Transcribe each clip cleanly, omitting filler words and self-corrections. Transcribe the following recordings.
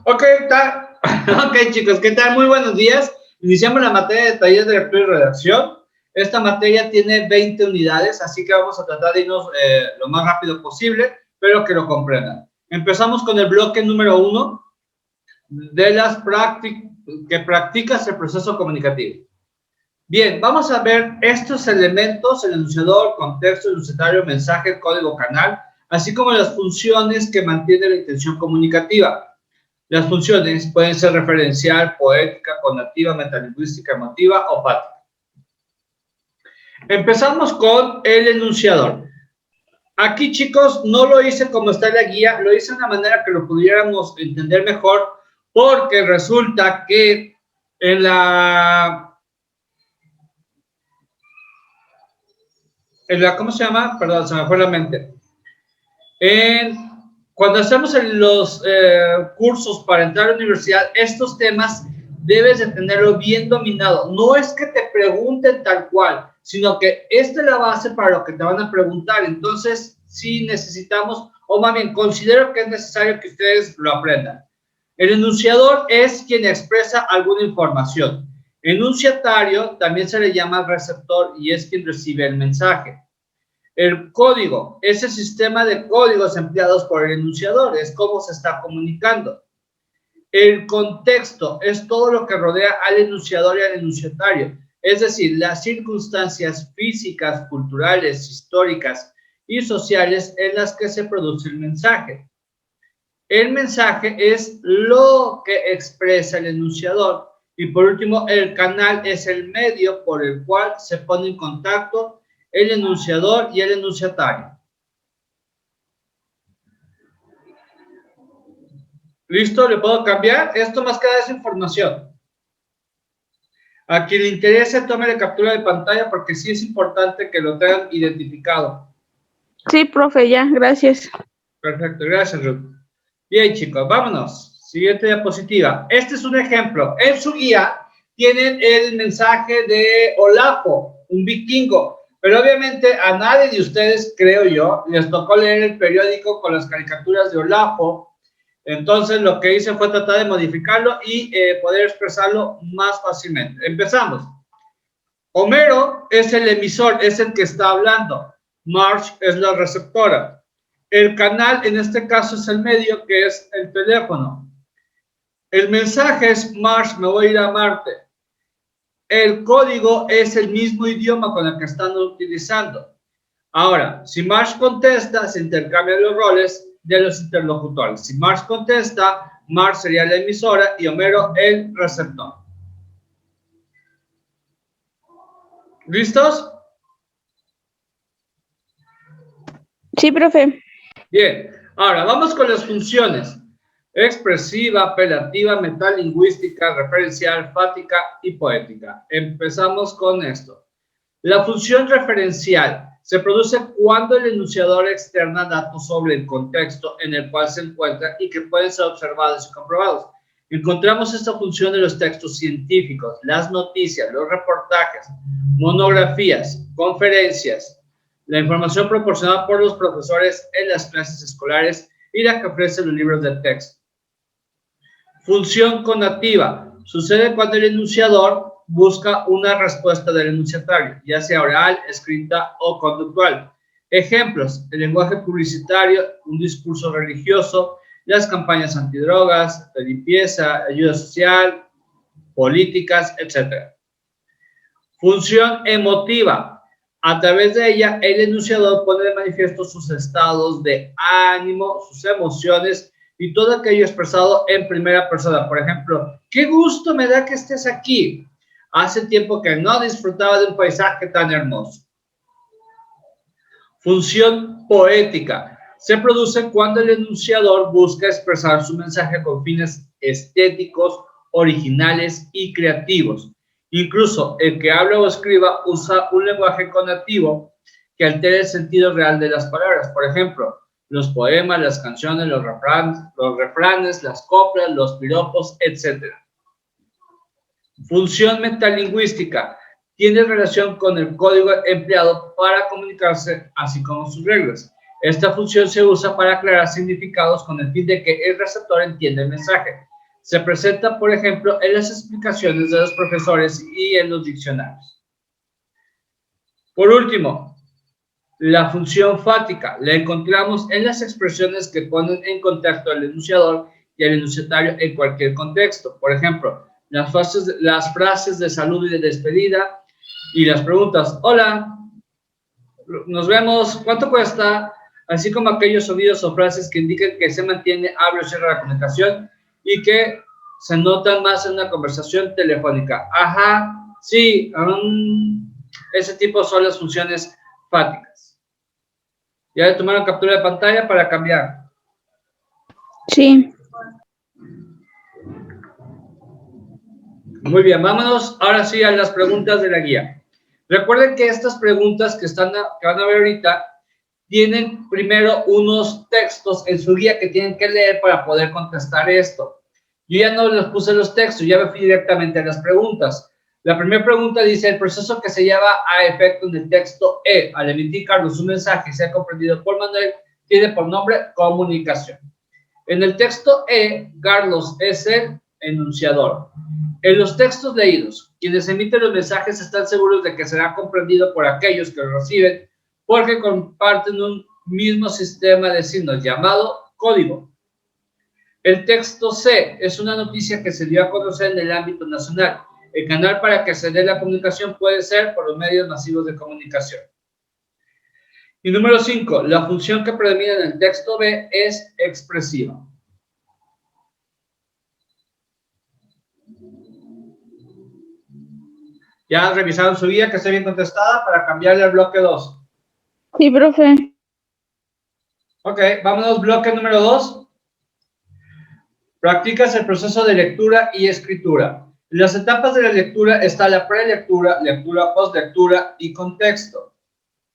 Ok, ok, chicos, ¿qué tal? Muy buenos días. Iniciamos la materia de talleres de lectura y redacción. Esta materia tiene 20 unidades, así que vamos a tratar de irnos lo más rápido posible, pero que lo comprendan. Empezamos con el bloque número 1 de las que practicas el proceso comunicativo. Bien, vamos a ver estos elementos: el enunciador, contexto, enunciatario, mensaje, código, canal, así como las funciones que mantiene la intención comunicativa. Las funciones pueden ser referencial, poética, conativa, metalingüística, emotiva o fática. Empezamos con el enunciador. Aquí, chicos, no lo hice como está en la guía, lo hice de una manera que lo pudiéramos entender mejor, porque resulta que en ¿cómo se llama? Perdón, se me fue la mente. Cuando hacemos los cursos para entrar a la universidad, estos temas debes de tenerlo bien dominado. No es que te pregunten tal cual, sino que esta es la base para lo que te van a preguntar. Entonces, sí necesitamos, o más bien, considero que es necesario que ustedes lo aprendan. El enunciador es quien expresa alguna información. Enunciatario también se le llama receptor y es quien recibe el mensaje. El código es el sistema de códigos empleados por el enunciador, es cómo se está comunicando. El contexto es todo lo que rodea al enunciador y al enunciatario, es decir, las circunstancias físicas, culturales, históricas y sociales en las que se produce el mensaje. El mensaje es lo que expresa el enunciador. Y por último, el canal es el medio por el cual se pone en contacto el enunciador y el enunciatario. ¿Listo? ¿Le puedo cambiar? Esto más que nada es información. A quien le interese, tome la captura de pantalla porque sí es importante que lo tengan identificado. Sí, profe, ya, gracias. Perfecto, gracias, Ruth. Bien, chicos, vámonos. Siguiente diapositiva. Este es un ejemplo. En su guía tienen el mensaje de Olafo, un vikingo. Pero obviamente a nadie de ustedes, creo yo, les tocó leer el periódico con las caricaturas de Olafo. Entonces lo que hice fue tratar de modificarlo y poder expresarlo más fácilmente. Empezamos. Homero es el emisor, es el que está hablando. Marge es la receptora. El canal en este caso es el medio, que es el teléfono. El mensaje es: Marge, me voy a ir a Marte. El código es el mismo idioma con el que están utilizando. Ahora, si Marge contesta, se intercambian los roles de los interlocutores. Si Marge contesta, Marge sería la emisora y Homero el receptor. ¿Listos? Sí, profe. Bien, ahora vamos con las funciones: expresiva, apelativa, metalingüística, referencial, fática y poética. Empezamos con esto. La función referencial se produce cuando el enunciador externa datos sobre el contexto en el cual se encuentra y que pueden ser observados y comprobados. Encontramos esta función en los textos científicos, las noticias, los reportajes, monografías, conferencias, la información proporcionada por los profesores en las clases escolares y la que ofrecen los libros de texto. Función conativa. Sucede cuando el enunciador busca una respuesta del enunciatario, ya sea oral, escrita o conductual. Ejemplos: el lenguaje publicitario, un discurso religioso, las campañas antidrogas, de limpieza, ayuda social, políticas, etc. Función emotiva. A través de ella, el enunciador pone de manifiesto sus estados de ánimo, sus emociones y todo aquello expresado en primera persona. Por ejemplo, qué gusto me da que estés aquí. Hace tiempo que no disfrutaba de un paisaje tan hermoso. Función poética. Se produce cuando el enunciador busca expresar su mensaje con fines estéticos, originales y creativos. Incluso el que habla o escriba usa un lenguaje conativo que altera el sentido real de las palabras. Por ejemplo, los poemas, las canciones, los refranes, las coplas, los piropos, etc. Función metalingüística. Tiene relación con el código empleado para comunicarse, así como sus reglas. Esta función se usa para aclarar significados con el fin de que el receptor entienda el mensaje. se presenta, por ejemplo, en las explicaciones de los profesores y en los diccionarios. Por último, la función fática la encontramos en las expresiones que ponen en contacto al enunciador y al enunciatario en cualquier contexto. Por ejemplo, las frases de salud y de despedida y las preguntas, hola, nos vemos, ¿cuánto cuesta? Así como aquellos sonidos o frases que indican que se mantiene, abre o cierra la comunicación y que se notan más en una conversación telefónica. Ajá, sí, ese tipo son las funciones fáticas. ¿Ya le tomaron captura de pantalla para cambiar? Sí. Muy bien, vámonos ahora sí a las preguntas de la guía. Recuerden que estas preguntas que van a ver ahorita tienen primero unos textos en su guía que tienen que leer para poder contestar esto. Yo ya no les puse los textos, ya me fui directamente a las preguntas. La primera pregunta dice, el proceso que se lleva a efecto en el texto E, al emitir Carlos un mensaje y sea comprendido por Manuel, tiene por nombre comunicación. En el texto E, Carlos es el enunciador. En los textos leídos, quienes emiten los mensajes están seguros de que será comprendido por aquellos que lo reciben porque comparten un mismo sistema de signos llamado código. El texto C es una noticia que se dio a conocer en el ámbito nacional. El canal para que se dé la comunicación puede ser por los medios masivos de comunicación. Y número 5, la función que predomina en el texto B es expresiva. ¿Ya revisaron su guía que esté bien contestada para cambiarle al bloque 2? Sí, profe. Ok, vámonos, bloque número 2. Practicas el proceso de lectura y escritura. En las etapas de la lectura está la prelectura, lectura, postlectura y contexto.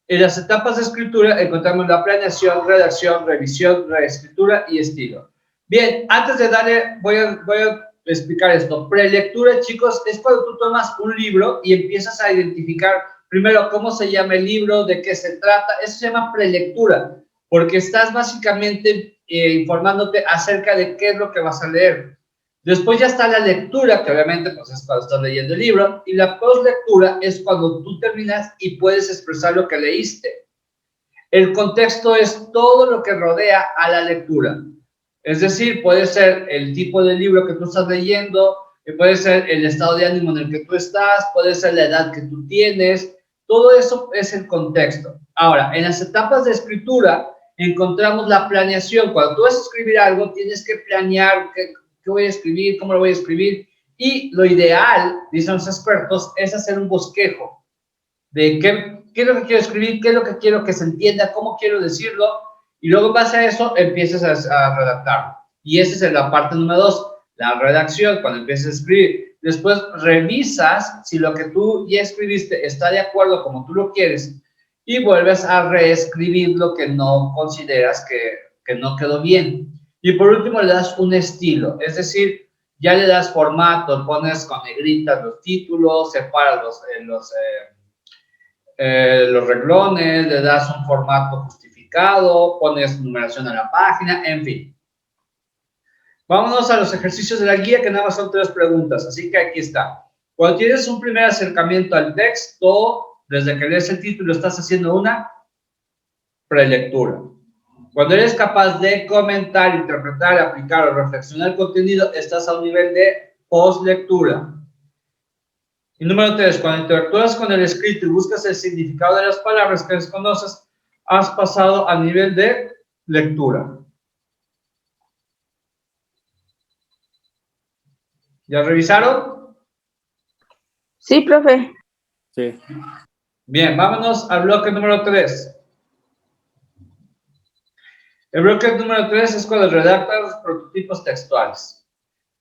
En las etapas de escritura encontramos la planeación, redacción, revisión, reescritura y estilo. Bien, antes de darle, voy a explicar esto. Prelectura, chicos, es cuando tú tomas un libro y empiezas a identificar primero cómo se llama el libro, de qué se trata. Eso se llama prelectura, porque estás básicamente informándote acerca de qué es lo que vas a leer. Después ya está la lectura, que obviamente pues, es cuando estás leyendo el libro, y la postlectura es cuando tú terminas y puedes expresar lo que leíste. El contexto es todo lo que rodea a la lectura. Es decir, puede ser el tipo de libro que tú estás leyendo, puede ser el estado de ánimo en el que tú estás, puede ser la edad que tú tienes, todo eso es el contexto. Ahora, en las etapas de escritura encontramos la planeación. Cuando tú vas a escribir algo, tienes que planear qué voy a escribir, cómo lo voy a escribir, y lo ideal, dicen los expertos, es hacer un bosquejo de qué es lo que quiero escribir, qué es lo que quiero que se entienda, cómo quiero decirlo, y luego en base a eso empiezas a redactar. Y esa es la parte número 2, la redacción, cuando empiezas a escribir. Después revisas si lo que tú ya escribiste está de acuerdo como tú lo quieres y vuelves a reescribir lo que no consideras que no quedó bien. Y por último le das un estilo, es decir, ya le das formato, pones con negritas los títulos, separas los renglones, le das un formato justificado, pones numeración a la página, en fin. Vámonos a los ejercicios de la guía, que nada más son 3 preguntas, así que aquí está. Cuando tienes un primer acercamiento al texto, desde que lees el título, estás haciendo una prelectura. Cuando eres capaz de comentar, interpretar, aplicar o reflexionar el contenido, estás a un nivel de postlectura. Y número 3, cuando interactúas con el escrito y buscas el significado de las palabras que desconoces, has pasado al nivel de lectura. ¿Ya revisaron? Sí, profe. Sí. Bien, vámonos al bloque número 3. El bloque número 3 es cuando redactas los prototipos textuales.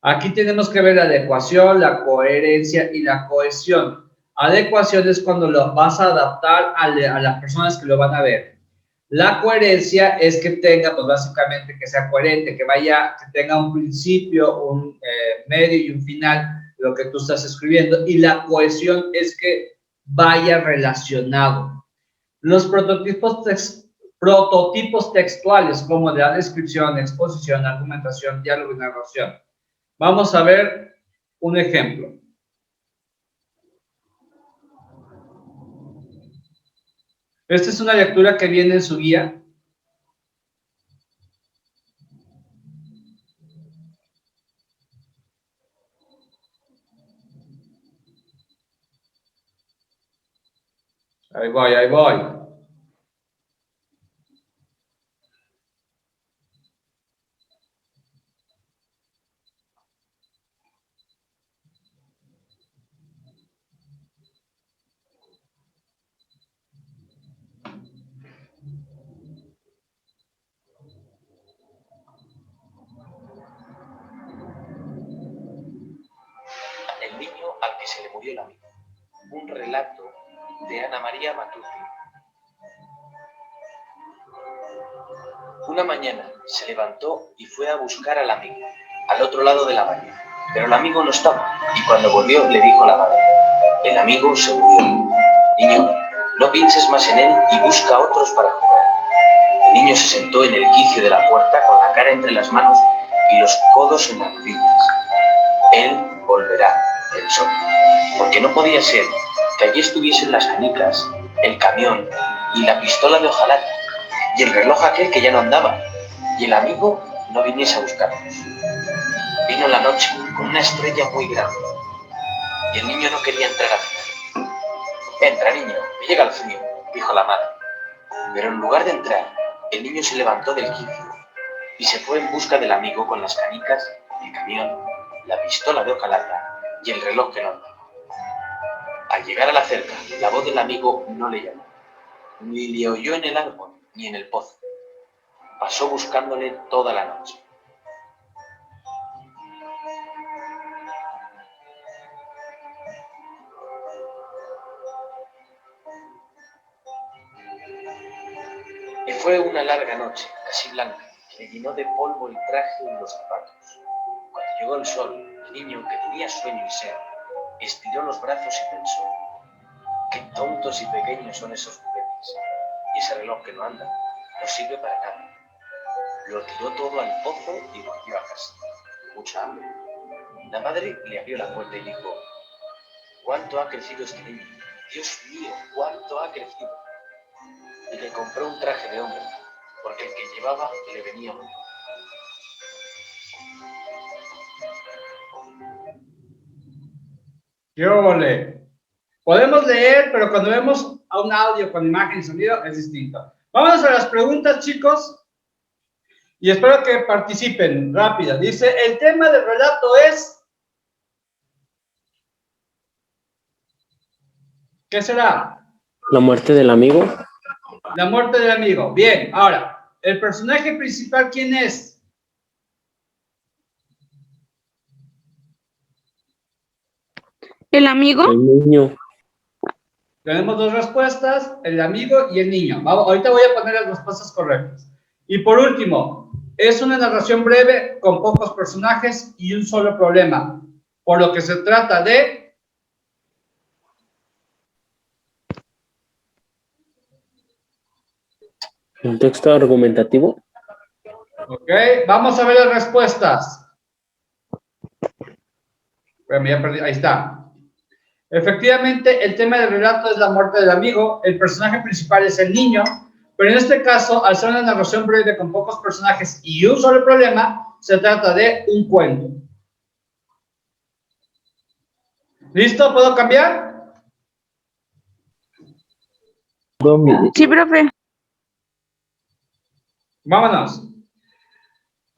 Aquí tenemos que ver la adecuación, la coherencia y la cohesión. Adecuación es cuando lo vas a adaptar a las personas que lo van a ver. La coherencia es que tenga, pues básicamente que sea coherente, que tenga un principio, un medio y un final, lo que tú estás escribiendo. Y la cohesión es que vaya relacionado. Los prototipos textuales, como de la descripción, exposición, argumentación, diálogo y narración, Vamos a ver un ejemplo. Esta es una lectura que viene en su guía. Ahí voy, ahí voy. El niño al que se le murió el amigo. Un relato de Ana María Matute. Una mañana se levantó y fue a buscar al amigo, al otro lado de la valla. Pero el amigo no estaba, y cuando volvió le dijo la madre: el amigo se murió. Niño, no pienses más en él y busca otros para jugar. El niño se sentó en el quicio de la puerta con la cara entre las manos y los codos en las rodillas. Él volverá, pensó, porque no podía ser que allí estuviesen las canicas, el camión y la pistola de hojalata, y el reloj aquel que ya no andaba, y el amigo no viniese a buscarnos. Vino la noche con una estrella muy grande, y el niño no quería entrar a cenar. Entra, niño, que llega el frío, dijo la madre. Pero en lugar de entrar, el niño se levantó del quicio y se fue en busca del amigo con las canicas, el camión, la pistola de hojalata y el reloj que no andaba. Al llegar a la cerca, la voz del amigo no le llamó, ni le oyó en el árbol ni en el pozo. Pasó buscándole toda la noche. Y fue una larga noche, casi blanca, que le llenó de polvo el traje y los zapatos. Cuando llegó el sol, el niño, que tenía sueño y sed, estiró los brazos y pensó: qué tontos y pequeños son esos juguetes, y ese reloj que no anda, no sirve para nada. Lo tiró todo al pozo y volvió a casa, con mucha hambre. La madre le abrió la puerta y dijo: ¿cuánto ha crecido este niño? Dios mío, ¿cuánto ha crecido? Y le compró un traje de hombre, porque el que llevaba le venía muy mal. ¡Qué óvole! Podemos leer, pero cuando vemos a un audio con imagen y sonido es distinto. Vámonos a las preguntas, chicos. Y espero que participen rápido. Dice, el tema del relato es... ¿Qué será? La muerte del amigo. La muerte del amigo. Bien, ahora, ¿el personaje principal quién es? ¿El amigo? El niño. Tenemos dos respuestas, el amigo y el niño. Vamos, ahorita voy a poner las respuestas correctas. Y por último, es una narración breve con pocos personajes y un solo problema, por lo que se trata de... Un texto argumentativo. Ok, vamos a ver las respuestas. Bueno, ya perdí, ahí está. Efectivamente, el tema del relato es la muerte del amigo, el personaje principal es el niño, pero en este caso, al ser una narración breve con pocos personajes y un solo problema, se trata de un cuento. ¿Listo? ¿Puedo cambiar? Sí, profe. Vámonos.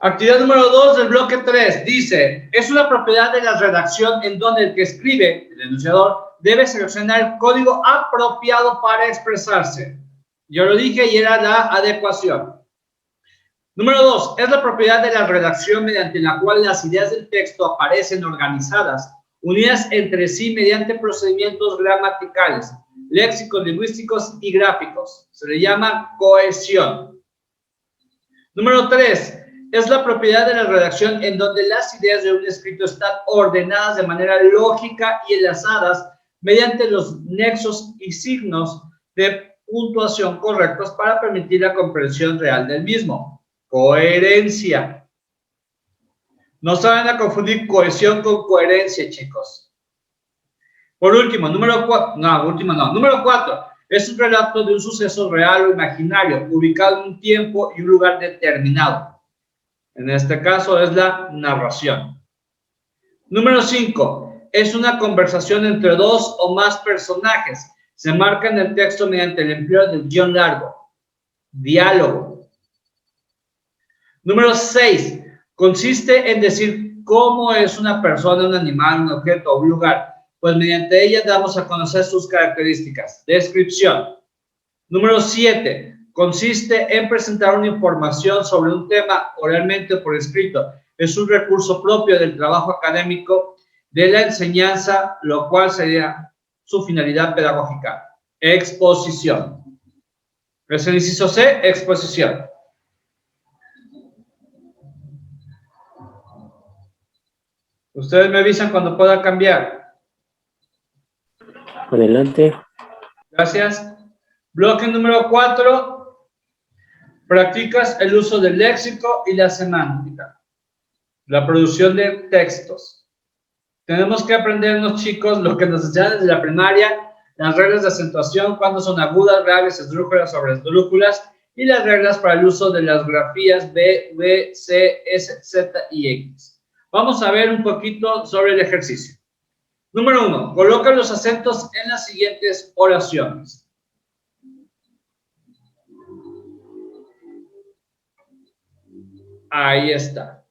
Actividad número 2 del bloque 3 dice, es una propiedad de la redacción en donde el que escribe, el enunciador, debe seleccionar el código apropiado para expresarse. Yo lo dije y era la adecuación. Número 2, es la propiedad de la redacción mediante la cual las ideas del texto aparecen organizadas, unidas entre sí mediante procedimientos gramaticales, léxicos, lingüísticos y gráficos. Se le llama cohesión. Número 3, es la propiedad de la redacción en donde las ideas de un escrito están ordenadas de manera lógica y enlazadas mediante los nexos y signos de puntuación correctos para permitir la comprensión real del mismo. Coherencia. No se van a confundir cohesión con coherencia, chicos. Por último, número 4, es un relato de un suceso real o imaginario, ubicado en un tiempo y un lugar determinado. En este caso es la narración. Número 5, es una conversación entre dos o más personajes. Se marca en el texto mediante el empleo del guión largo. Diálogo. Número 6, consiste en decir cómo es una persona, un animal, un objeto o un lugar, pues mediante ella damos a conocer sus características. Descripción. Número 7, consiste en presentar una información sobre un tema oralmente o por escrito. Es un recurso propio del trabajo académico de la enseñanza, lo cual sería su finalidad pedagógica. Exposición. Es el inciso C, exposición. Ustedes me avisan cuando pueda cambiar. Adelante. Gracias. Bloque número 4. Practicas el uso del léxico y la semántica. La producción de textos. Tenemos que aprendernos, chicos, lo que nos enseñan desde la primaria, las reglas de acentuación, cuándo son agudas, graves, esdrújulas, sobreesdrújulas, y las reglas para el uso de las grafías B, V, C, S, Z y X. Vamos a ver un poquito sobre el ejercicio. Número 1. Coloca los acentos en las siguientes oraciones. Ahí está.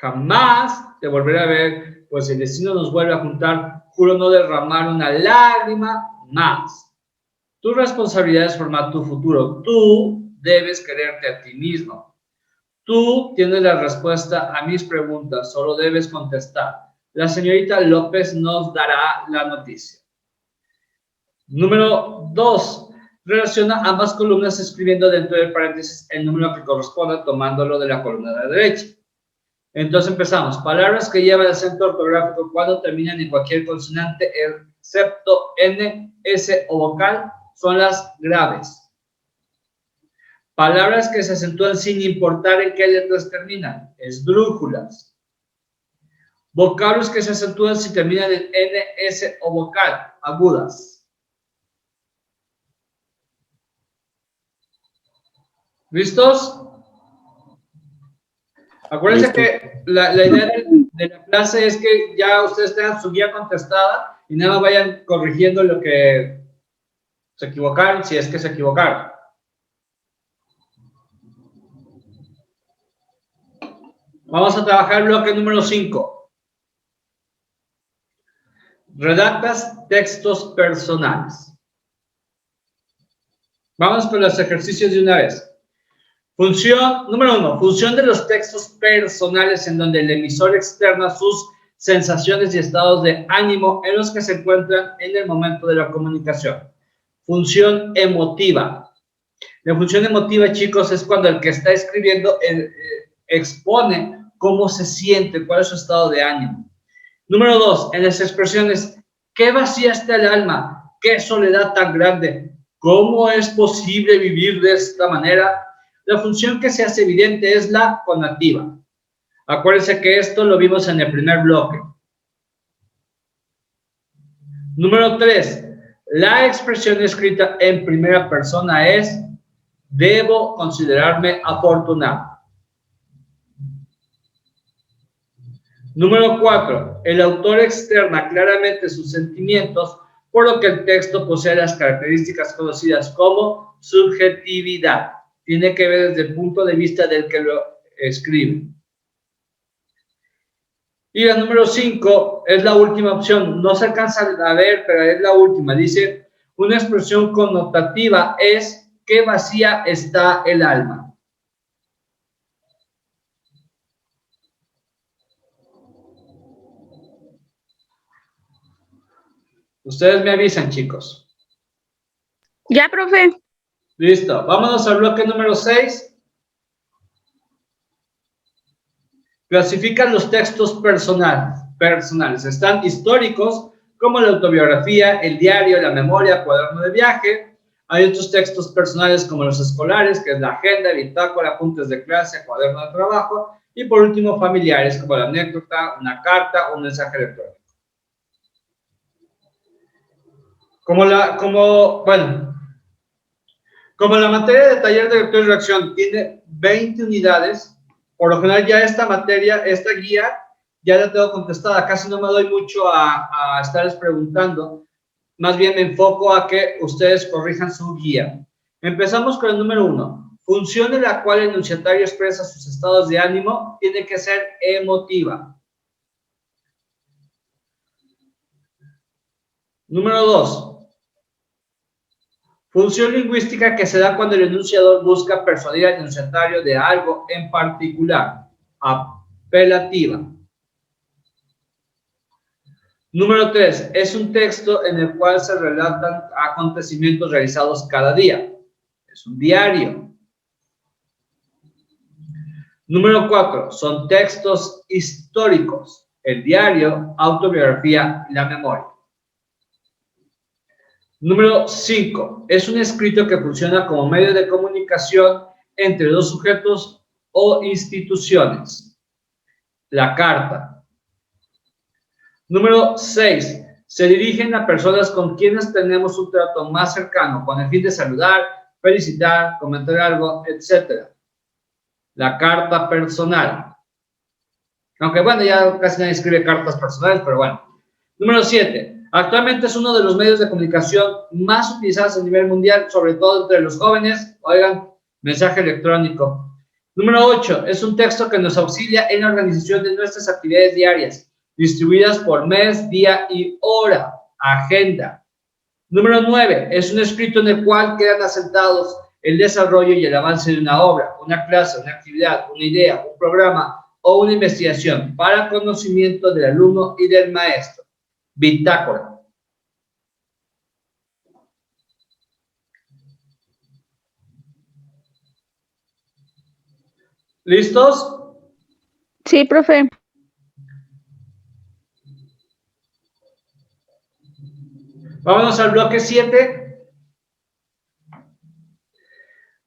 Jamás te volveré a ver, pues el destino nos vuelve a juntar. Juro no derramar una lágrima más. Tu responsabilidad es formar tu futuro. Tú debes quererte a ti mismo. Tú tienes la respuesta a mis preguntas, solo debes contestar. La señorita López nos dará la noticia. Número 2. Relaciona ambas columnas escribiendo dentro del paréntesis el número que corresponda, tomándolo de la columna de la derecha. Entonces empezamos. Palabras que llevan acento ortográfico cuando terminan en cualquier consonante, excepto N, S o vocal, son las graves. Palabras que se acentúan sin importar en qué letras terminan, esdrújulas. Vocablos que se acentúan si terminan en N, S o vocal, agudas. ¿Listos? Acuérdense Listo. que la idea de la clase es que ya ustedes tengan su guía contestada y nada más vayan corrigiendo lo que se equivocaron, si es que se equivocaron. Vamos a trabajar el bloque número 5. Redactas textos personales. Vamos con los ejercicios de una vez. Función número 1. Función de los textos personales en donde el emisor externa sus sensaciones y estados de ánimo en los que se encuentran en el momento de la comunicación. Función emotiva. La función emotiva, chicos, es cuando el que está escribiendo expone cómo se siente, cuál es su estado de ánimo. Número 2. En las expresiones, ¿qué vacía está el alma? ¿Qué soledad tan grande? ¿Cómo es posible vivir de esta manera? La función que se hace evidente es la conativa. Acuérdense que esto lo vimos en el primer bloque. Número 3. La expresión escrita en primera persona es: debo considerarme afortunado. Número 4. El autor externa claramente sus sentimientos, por lo que el texto posee las características conocidas como subjetividad. Tiene que ver desde el punto de vista del que lo escribe. Y la número 5 es la última opción. No se alcanza a ver, pero es la última. Dice, una expresión connotativa es: ¿qué vacía está el alma? Ustedes me avisan, chicos. Ya, profe. Listo. Vámonos al bloque número 6. Clasifican los textos personales. Están históricos, como la autobiografía, el diario, la memoria, cuaderno de viaje. Hay otros textos personales como los escolares, que es la agenda, bitácora, apuntes de clase, cuaderno de trabajo. Y por último, familiares, como la anécdota, una carta, un mensaje electrónico. Como la materia de taller de lectura y redacción tiene 20 unidades, por lo general ya esta guía, ya la tengo contestada. Casi no me doy mucho a estarles preguntando. Más bien me enfoco a que ustedes corrijan su guía. Empezamos con el número 1. Función en la cual el enunciatario expresa sus estados de ánimo tiene que ser emotiva. Número 2. Función lingüística que se da cuando el enunciador busca persuadir al enunciatario de algo en particular. Apelativa. Número 3. Es un texto en el cual se relatan acontecimientos realizados cada día. Es un diario. Número 4. Son textos históricos. El diario, autobiografía y la memoria. Número 5. Es un escrito que funciona como medio de comunicación entre dos sujetos o instituciones. La carta. Número 6. Se dirigen a personas con quienes tenemos un trato más cercano, con el fin de saludar, felicitar, comentar algo, etc. La carta personal. Aunque bueno, ya casi nadie escribe cartas personales, pero bueno. Número 7. Actualmente es uno de los medios de comunicación más utilizados a nivel mundial, sobre todo entre los jóvenes. Oigan, mensaje electrónico. Número 8. Es un texto que nos auxilia en la organización de nuestras actividades diarias, distribuidas por mes, día y hora. Agenda. Número 9. Es un escrito en el cual quedan asentados el desarrollo y el avance de una obra, una clase, una actividad, una idea, un programa o una investigación para conocimiento del alumno y del maestro. Bitácora. ¿Listos? Sí, profe. Vámonos al bloque 7.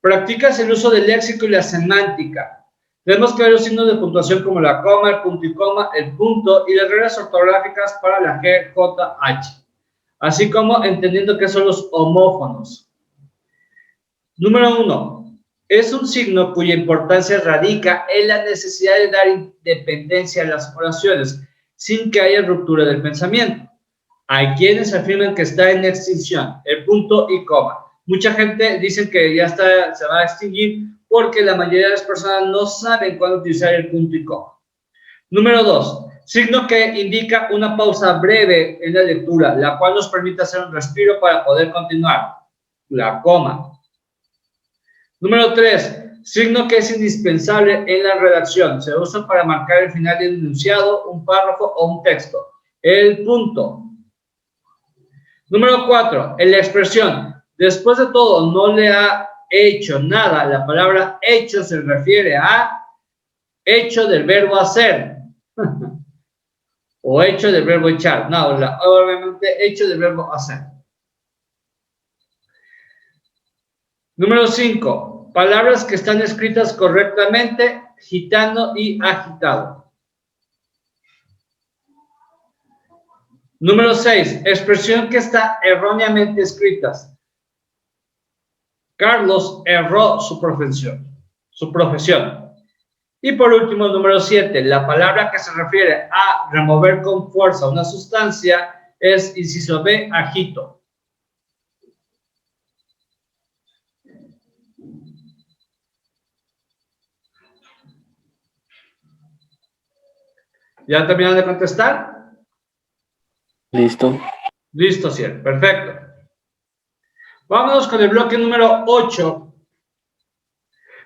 Practicas el uso del léxico y la semántica. Tenemos que ver los signos de puntuación como la coma, el punto y coma, el punto y las reglas ortográficas para la G, J, H. Así como entendiendo qué son los homófonos. Número 1. Es un signo cuya importancia radica en la necesidad de dar independencia a las oraciones sin que haya ruptura del pensamiento. Hay quienes afirman que está en extinción, el punto y coma. Mucha gente dice que ya se va a extinguir porque la mayoría de las personas no saben cuándo utilizar el punto y coma. Número 2. Signo que indica una pausa breve en la lectura, la cual nos permite hacer un respiro para poder continuar. La coma. Número 3. Signo que es indispensable en la redacción. Se usa para marcar el final del enunciado, un párrafo o un texto. El punto. Número 4. En la expresión, después de todo, no le ha hecho nada. La palabra hecho se refiere a hecho del verbo hacer. O hecho del verbo echar. No, obviamente hecho del verbo hacer. Número 5. Palabras que están escritas correctamente, gitano y agitado. Número 6. Expresión que está erróneamente escrita. Carlos erró su profesión. Y por último, número 7. La palabra que se refiere a remover con fuerza una sustancia es, inciso B, agito. ¿Ya terminaron de contestar? Listo. Listo, Ciel. Perfecto. Vámonos con el bloque número 8.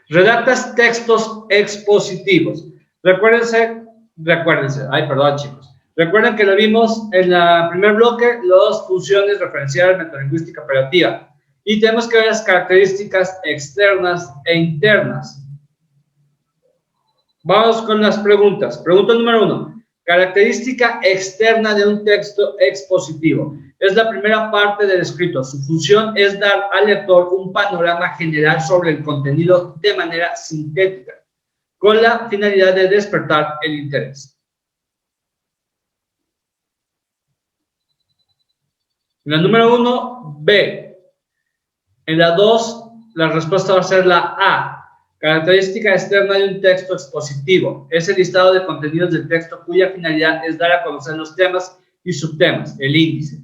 Redactas textos expositivos. Recuérdense. Ay, perdón, chicos. Recuerden que lo vimos en el primer bloque, las funciones referenciales, metodolingüística operativa. Y tenemos que ver las características externas e internas. Vamos con las preguntas. Pregunta número 1. Característica externa de un texto expositivo. es la primera parte del escrito. Su función es dar al lector un panorama general sobre el contenido de manera sintética, con la finalidad de despertar el interés. En la número 1, B. En la 2, la respuesta va a ser la A. Característica externa de un texto expositivo. Es el listado de contenidos del texto cuya finalidad es dar a conocer los temas y subtemas, el índice.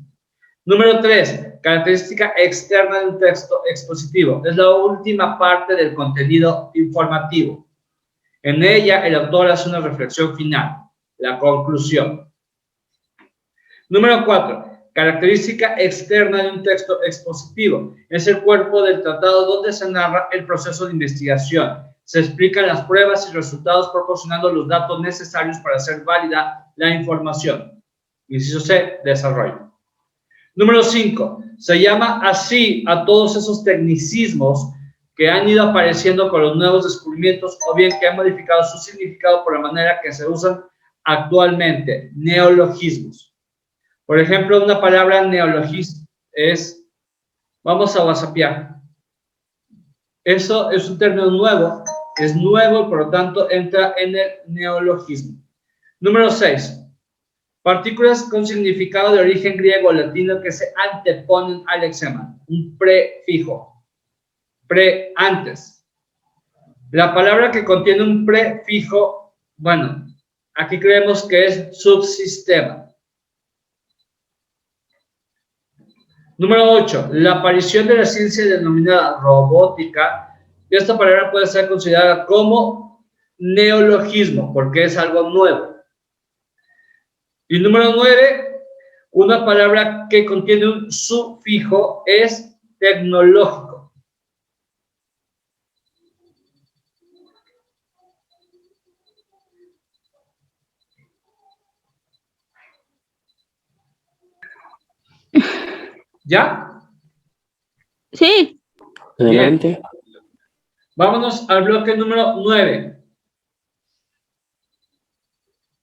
Número 3, característica externa de un texto expositivo. Es la última parte del contenido informativo. En ella, el autor hace una reflexión final, la conclusión. Número 4, característica externa de un texto expositivo. Es el cuerpo del tratado donde se narra el proceso de investigación. Se explican las pruebas y resultados proporcionando los datos necesarios para hacer válida la información. Inciso C, desarrollo. Número 5, se llama así a todos esos tecnicismos que han ido apareciendo con los nuevos descubrimientos o bien que han modificado su significado por la manera que se usan actualmente, neologismos. Por ejemplo, una palabra neologismo es, vamos a whatsappear. Eso es un término nuevo, es nuevo y por lo tanto entra en el neologismo. Número 6. Partículas con significado de origen griego o latino que se anteponen al lexema. Un prefijo. Pre, antes. La palabra que contiene un prefijo, bueno, aquí creemos que es subsistema. Número 8. La aparición de la ciencia denominada robótica. Esta palabra puede ser considerada como neologismo porque es algo nuevo. Y número 9, una palabra que contiene un sufijo es tecnológico. ¿Ya? Sí. Adelante. Bien. Vámonos al bloque número 9.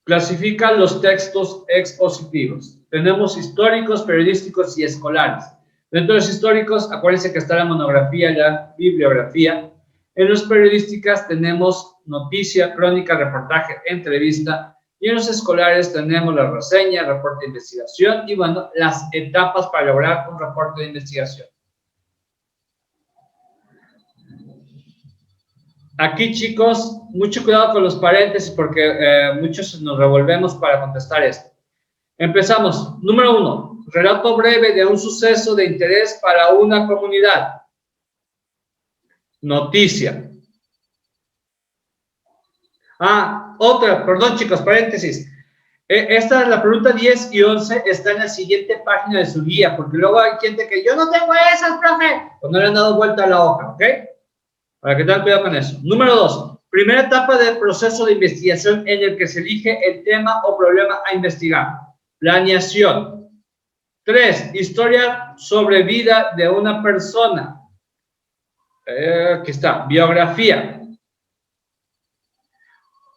Clasifica los textos expositivos. Tenemos históricos, periodísticos y escolares. Dentro de los históricos, acuérdense que está la monografía y la bibliografía. En los periodísticas tenemos noticia, crónica, reportaje, entrevista. Y en los escolares tenemos la reseña, reporte de investigación y, bueno, las etapas para lograr un reporte de investigación. Aquí, chicos, mucho cuidado con los paréntesis porque muchos nos revolvemos para contestar esto. Empezamos. Número 1. Relato breve de un suceso de interés para una comunidad. Noticia. Otra, perdón, chicos, paréntesis. Esta es la pregunta 10 y 11, está en la siguiente página de su guía, porque luego hay gente que yo no tengo esas, profe. Pues no le han dado vuelta a la hoja, ¿ok? Para que tengan cuidado con eso. Número 2. Primera etapa del proceso de investigación en el que se elige el tema o problema a investigar. Planeación. 3. Historia sobre vida de una persona. Aquí está. Biografía.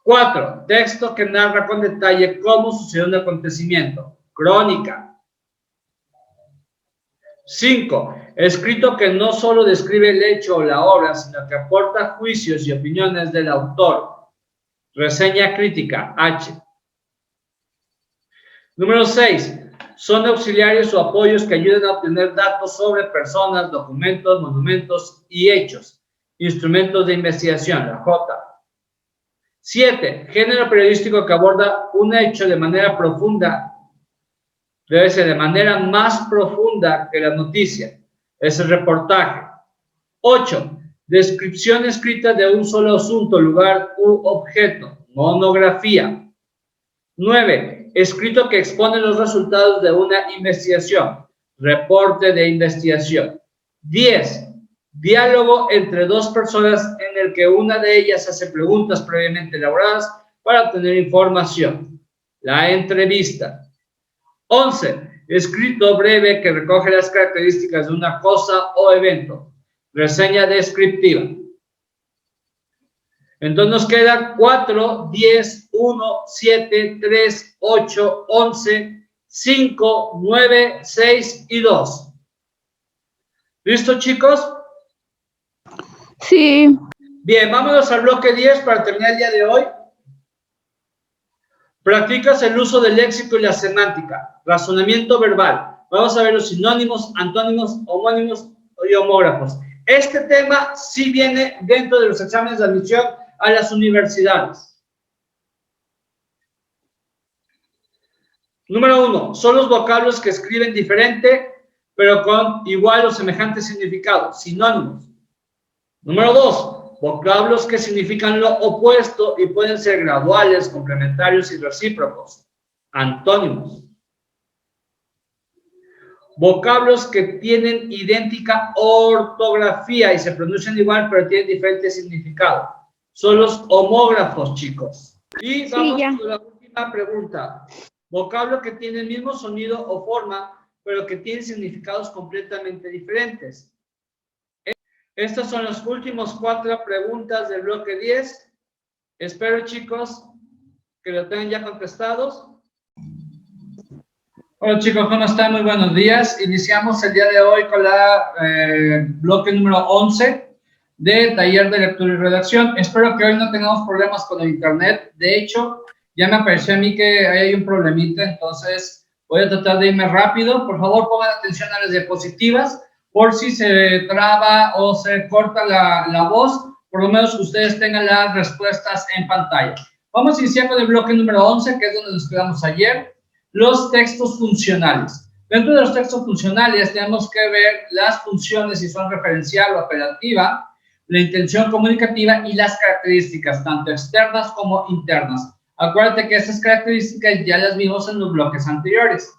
4. Texto que narra con detalle cómo sucedió un acontecimiento. Crónica. 5. Escrito que no solo describe el hecho o la obra, sino que aporta juicios y opiniones del autor. Reseña crítica, H. Número 6. Son auxiliares o apoyos que ayuden a obtener datos sobre personas, documentos, monumentos y hechos. Instrumentos de investigación, la J. 7. Género periodístico que aborda un hecho de manera profunda. Debe ser de manera más profunda que la noticia. Es el reportaje. 8. Descripción escrita de un solo asunto, lugar u objeto. Monografía. 9. Escrito que expone los resultados de una investigación. Reporte de investigación. 10. Diálogo entre dos personas en el que una de ellas hace preguntas previamente elaboradas para obtener información. La entrevista. 11. Escrito breve que recoge las características de una cosa o evento. Reseña descriptiva. Entonces nos queda 4, 10, 1, 7, 3, 8, 11, 5, 9, 6 y 2. ¿Listo, chicos? Sí. Bien, vámonos al bloque 10 para terminar el día de hoy. Practicas el uso del léxico y la semántica. Razonamiento verbal. Vamos a ver los sinónimos, antónimos, homónimos y homógrafos. Este tema sí viene dentro de los exámenes de admisión a las universidades. Número 1. Son los vocablos que escriben diferente, pero con igual o semejante significado. Sinónimos. Número 2. Vocablos que significan lo opuesto y pueden ser graduales, complementarios y recíprocos. Antónimos. Vocablos que tienen idéntica ortografía y se pronuncian igual, pero tienen diferente significado. Son los homógrafos, chicos. Y vamos con la última pregunta. Vocablo que tiene el mismo sonido o forma, pero que tienen significados completamente diferentes. Estas son las últimas 4 preguntas del bloque 10. Espero, chicos, que lo tengan ya contestados. Hola, chicos, ¿cómo están? Muy buenos días. Iniciamos el día de hoy con la bloque número 11 de taller de lectura y redacción. Espero que hoy no tengamos problemas con el internet. De hecho, ya me pareció a mí que hay un problemita, entonces voy a tratar de irme rápido. Por favor, pongan atención a las diapositivas. Por si se traba o se corta la voz, por lo menos ustedes tengan las respuestas en pantalla. Vamos a iniciar con el bloque número 11, que es donde nos quedamos ayer, los textos funcionales. Dentro de los textos funcionales tenemos que ver las funciones, si son referencial o apelativa, la intención comunicativa y las características, tanto externas como internas. Acuérdate que estas características ya las vimos en los bloques anteriores.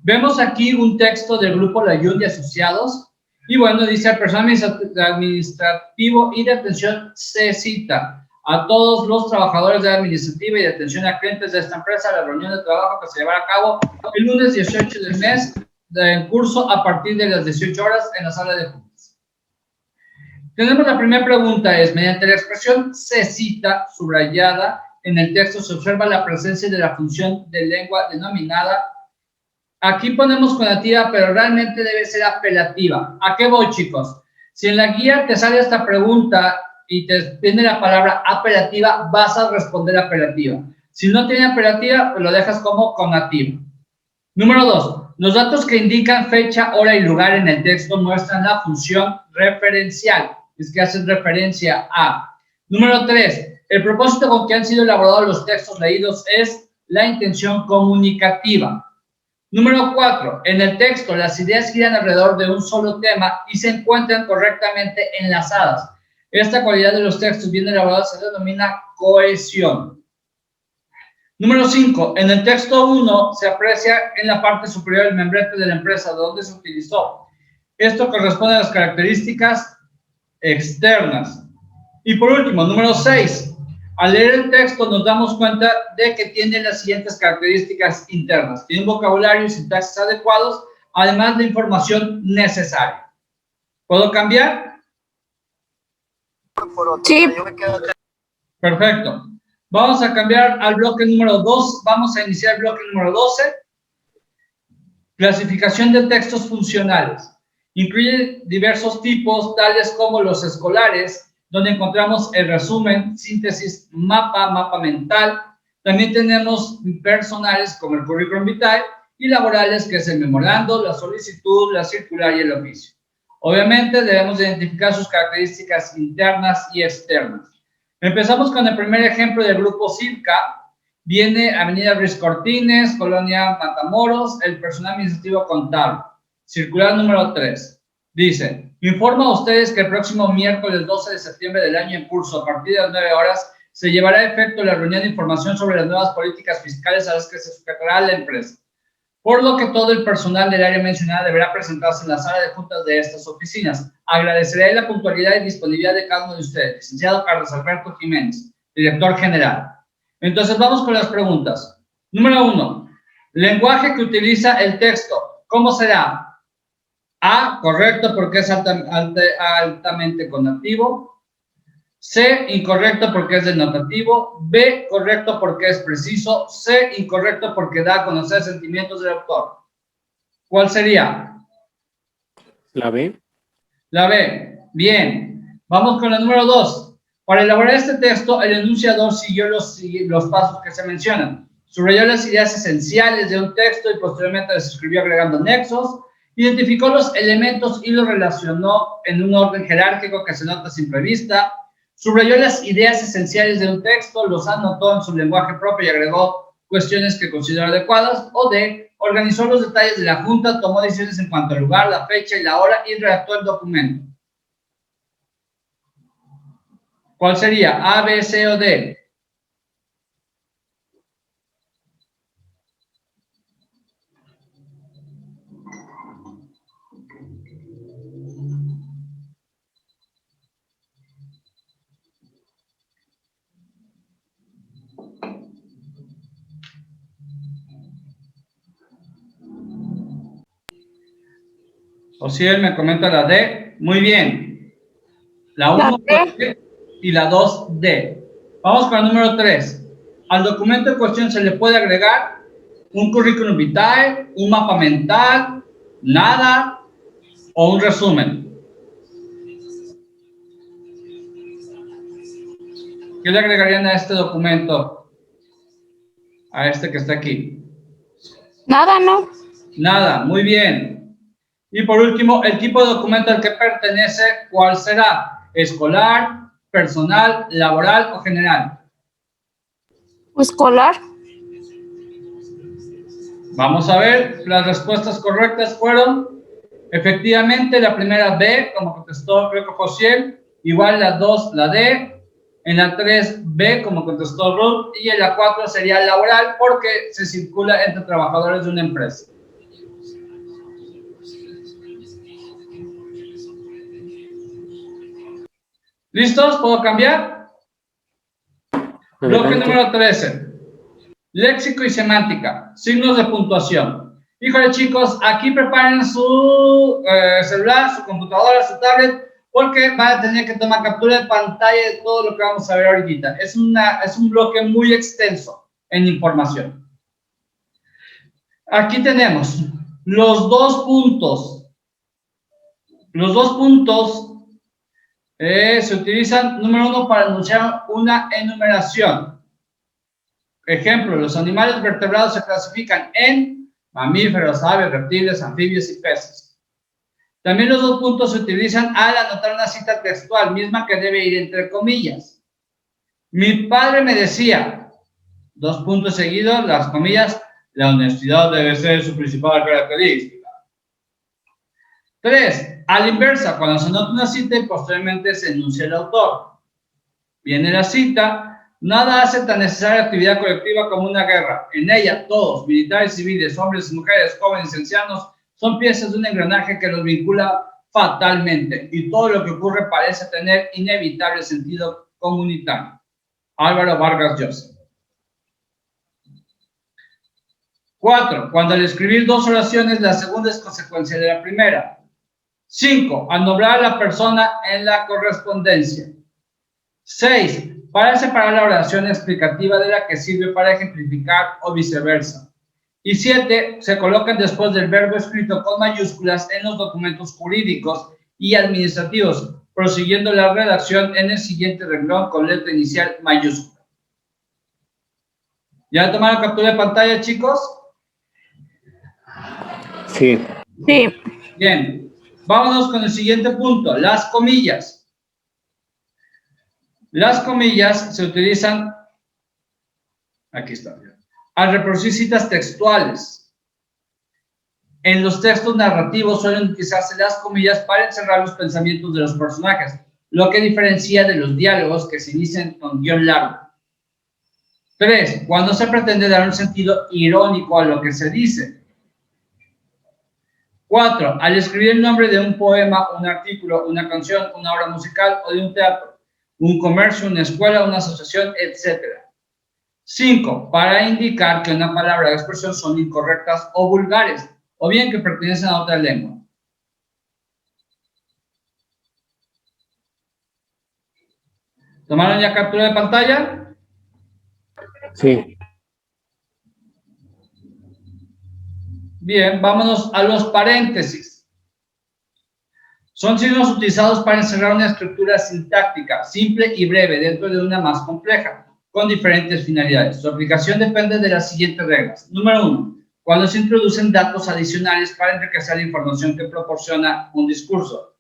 Vemos aquí un texto del grupo Layún y Asociados, y bueno, dice: el personal administrativo y de atención se cita a todos los trabajadores de la administrativa y de atención a clientes de esta empresa a la reunión de trabajo que se llevará a cabo el lunes 18 del mes en curso a partir de las 18 horas en la sala de juntas. Tenemos la primera pregunta, es: mediante la expresión se cita subrayada en el texto se observa la presencia de la función de lengua denominada. Aquí ponemos conativa, pero realmente debe ser apelativa. ¿A qué voy, chicos? Si en la guía te sale esta pregunta y te tiene la palabra apelativa, vas a responder apelativa. Si no tiene apelativa, pues lo dejas como conativa. Número 2. Los datos que indican fecha, hora y lugar en el texto muestran la función referencial, es que hacen referencia a. Número 3. El propósito con que han sido elaborados los textos leídos es la intención comunicativa. Número 4. En el texto, las ideas giran alrededor de un solo tema y se encuentran correctamente enlazadas. Esta cualidad de los textos bien elaborados se denomina cohesión. Número 5. En el texto 1 se aprecia en la parte superior el membrete de la empresa donde se utilizó. Esto corresponde a las características externas. Y por último, número 6. Al leer el texto nos damos cuenta de que tiene las siguientes características internas. Tiene un vocabulario y sintaxis adecuados, además de información necesaria. ¿Puedo cambiar? Sí. Perfecto. Vamos a cambiar al bloque número 2. Vamos a iniciar el bloque número 12. Clasificación de textos funcionales. Incluye diversos tipos, tales como los escolares, donde encontramos el resumen, síntesis, mapa mental. También tenemos personales como el currículum vitae y laborales, que es el memorando, la solicitud, la circular y el oficio. Obviamente debemos identificar sus características internas y externas. Empezamos con el primer ejemplo del grupo Circa. Viene Avenida Ruiz Cortines, Colonia Matamoros, el personal administrativo contable. Circular número 3. Dice: informa a ustedes que el próximo miércoles 12 de septiembre del año en curso, a partir de las 9 horas, se llevará a efecto la reunión de información sobre las nuevas políticas fiscales a las que se sujetará la empresa. Por lo que todo el personal del área mencionada deberá presentarse en la sala de juntas de estas oficinas. Agradeceré la puntualidad y disponibilidad de cada uno de ustedes. Licenciado Carlos Alberto Jiménez, director general. Entonces vamos con las preguntas. Número 1. Lenguaje que utiliza el texto. ¿Cómo será? A, correcto, porque es altamente connotativo. C, incorrecto porque es denotativo. B, correcto porque es preciso. C, incorrecto porque da a conocer sentimientos del autor. ¿Cuál sería? La B. La B. Bien. Vamos con la número 2. Para elaborar este texto, el enunciador siguió los pasos que se mencionan. Subrayó las ideas esenciales de un texto y posteriormente las escribió agregando nexos. Identificó los elementos y los relacionó en un orden jerárquico que se nota a simple vista. Subrayó las ideas esenciales de un texto, los anotó en su lenguaje propio y agregó cuestiones que consideró adecuadas. O D, organizó los detalles de la junta, tomó decisiones en cuanto al lugar, la fecha y la hora y redactó el documento. ¿Cuál sería? A, B, C o D. O si él me comenta la D. Muy bien. La 1 D y la 2 D. Vamos con el número 3. Al documento en cuestión se le puede agregar un currículum vitae, un mapa mental, nada o un resumen. ¿Qué le agregarían a este documento? A este que está aquí. Nada, ¿no? Nada, muy bien. Y por último, el tipo de documento al que pertenece, ¿cuál será? ¿Escolar, personal, laboral o general? Escolar. Vamos a ver, las respuestas correctas fueron, efectivamente, la primera B, como contestó creo que Josiel, igual la 2, la D, en la 3, B, como contestó Ruth, y en la 4 sería laboral, porque se circula entre trabajadores de una empresa. ¿Listos? ¿Puedo cambiar? Bloque número 13. Léxico y semántica. Signos de puntuación. Híjole, chicos, aquí preparen su celular, su computadora, su tablet, porque van a tener que tomar captura de pantalla de todo lo que vamos a ver ahorita. Es un bloque muy extenso en información. Aquí tenemos los dos puntos. Los dos puntos se utilizan, número 1, para anunciar una enumeración. Ejemplo, los animales vertebrados se clasifican en mamíferos, aves, reptiles, anfibios y peces. También los dos puntos se utilizan al anotar una cita textual, misma que debe ir entre comillas. Mi padre me decía, dos puntos seguidos, las comillas, la honestidad debe ser su principal característica. 3. A la inversa, cuando se anota una cita y posteriormente se enuncia el autor. Viene la cita, nada hace tan necesaria actividad colectiva como una guerra. En ella, todos, militares, civiles, hombres y mujeres, jóvenes y ancianos, son piezas de un engranaje que los vincula fatalmente y todo lo que ocurre parece tener inevitable sentido comunitario. Álvaro Vargas Llosa. 4. Cuando al escribir dos oraciones, la segunda es consecuencia de la primera. 5. Al nombrar a la persona en la correspondencia. 6. Para separar la oración explicativa de la que sirve para ejemplificar o viceversa. Y 7. Se colocan después del verbo escrito con mayúsculas en los documentos jurídicos y administrativos, prosiguiendo la redacción en el siguiente renglón con letra inicial mayúscula. ¿Ya tomaron captura de pantalla, chicos? Sí. Sí. Bien. Vámonos con el siguiente punto, las comillas. Las comillas se utilizan, aquí está, al reproducir citas textuales. En los textos narrativos suelen utilizarse las comillas para encerrar los pensamientos de los personajes, lo que diferencia de los diálogos que se inician con guión largo. 3. Cuando se pretende dar un sentido irónico a lo que se dice. 4. Al escribir el nombre de un poema, un artículo, una canción, una obra musical o de un teatro, un comercio, una escuela, una asociación, etc. 5. Para indicar que una palabra o expresión son incorrectas o vulgares, o bien que pertenecen a otra lengua. ¿Tomaron ya captura de pantalla? Sí. Bien, vámonos a los paréntesis. Son signos utilizados para encerrar una estructura sintáctica simple y breve dentro de una más compleja, con diferentes finalidades. Su aplicación depende de las siguientes reglas. Número 1. Cuando se introducen datos adicionales para enriquecer la información que proporciona un discurso.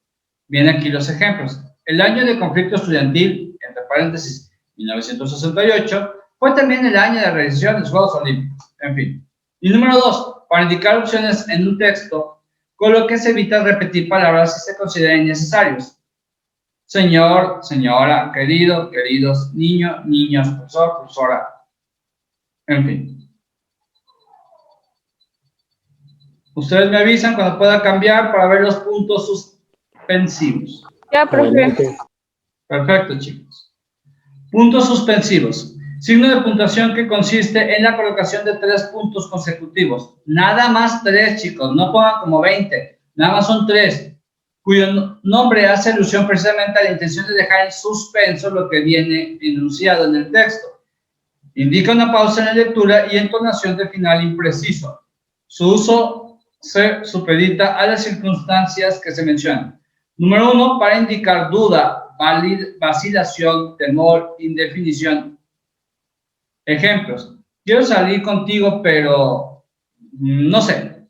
Vienen aquí los ejemplos. El año de conflicto estudiantil, entre paréntesis, 1968, fue también el año de realización de los Juegos Olímpicos. En fin. Y número 2. Para indicar opciones en un texto, con lo que se evita repetir palabras si se consideran innecesarios. Señor, señora, querido, queridos, niño, niños, profesor, profesora. En fin. Ustedes me avisan cuando pueda cambiar para ver los puntos suspensivos. Ya, profe. Adelante. Perfecto, chicos. Puntos suspensivos. Signo de puntuación que consiste en la colocación de 3 puntos consecutivos. Nada más 3, chicos. No pongan como 20. Nada más son 3. Cuyo nombre hace alusión precisamente a la intención de dejar en suspenso lo que viene enunciado en el texto. Indica una pausa en la lectura y entonación de final impreciso. Su uso se supedita a las circunstancias que se mencionan. Número 1, para indicar duda, vacilación, temor, indefinición. Ejemplos. Quiero salir contigo, pero no sé.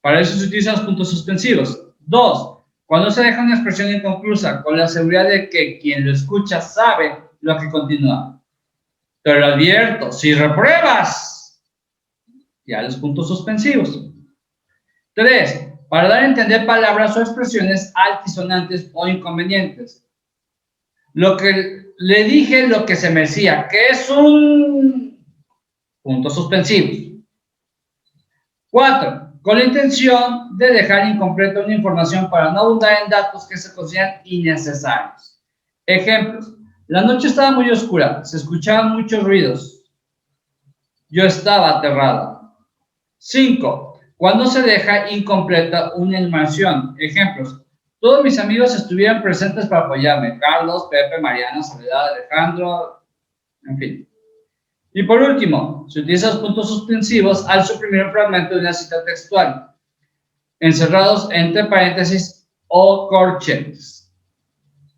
Para eso se utilizan los puntos suspensivos. 2. Cuando se deja una expresión inconclusa con la seguridad de que quien lo escucha sabe lo que continúa. Te lo advierto, si repruebas, ya los puntos suspensivos. 3. Para dar a entender palabras o expresiones altisonantes o inconvenientes. Lo que le dije, lo que se me decía, que es un punto suspensivo. 4. Con la intención de dejar incompleta una información para no abundar en datos que se consideran innecesarios. Ejemplos. La noche estaba muy oscura, se escuchaban muchos ruidos. Yo estaba aterrada. 5. Cuando se deja incompleta una enumeración. Ejemplos. Todos mis amigos estuvieron presentes para apoyarme. Carlos, Pepe, Mariana, Soledad, Alejandro, en fin. Y por último, se utilizan los puntos suspensivos al suprimir un fragmento de una cita textual, encerrados entre paréntesis o corchetes.